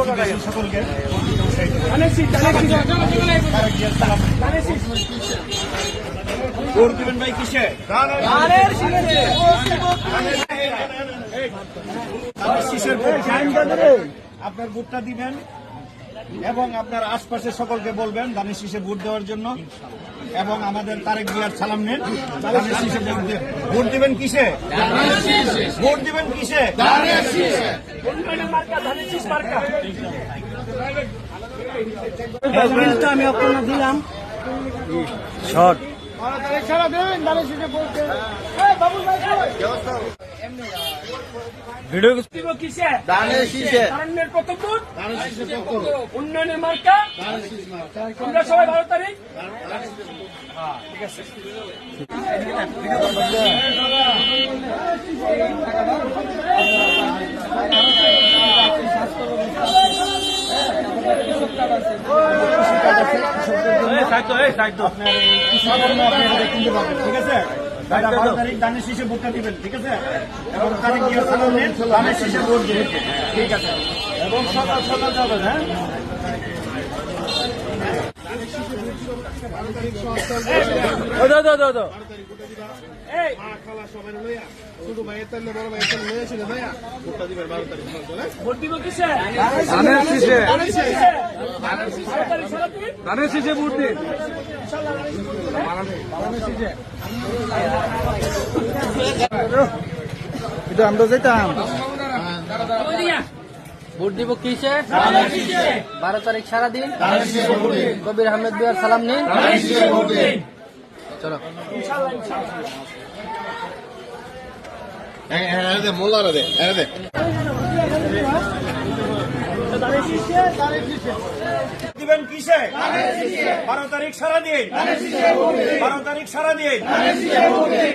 সকলকে ভোট দিবেন ভাই কিসে? আপনার ভোটটা দিবেন এবং আপনার আশপাশের সকলকে বলবেন ধানের শীষে ভোট দেওয়ার জন্য এবং আমাদের তারেক জিয়ার সালাম নেন। ধানের শীষে ভোট দিবেন কিসে? ভোট দিবেন কিসে? আমি আপনার দিলাম শর্ট ভিডিও উন্নয়নের মার্কা আমরা সবাই 12 তারিখ ঠিক আছে। ঠিক আছে, 12 তারিখ ধানের শীষে ভোটটা দিবেন। ঠিক আছে, এবং তারিখ দিয়ে সালাম নেন, ধানের শীষে ভোট দিবেন। ঠিক আছে, এবং সকাল সকাল যাবেন। হ্যাঁ, ভোট দিব কিসে? ধানের শীষে ভোট দিন। এটা আমরা যেতাম ভোট দিব কিসে? 12 তারিখ সারাদিন কবির আহমেদ বিয়ার সালাম নিন। চলো দিবেন কিসে? 12 তারিখ সারাদিন, 12 তারিখ সারাদিন।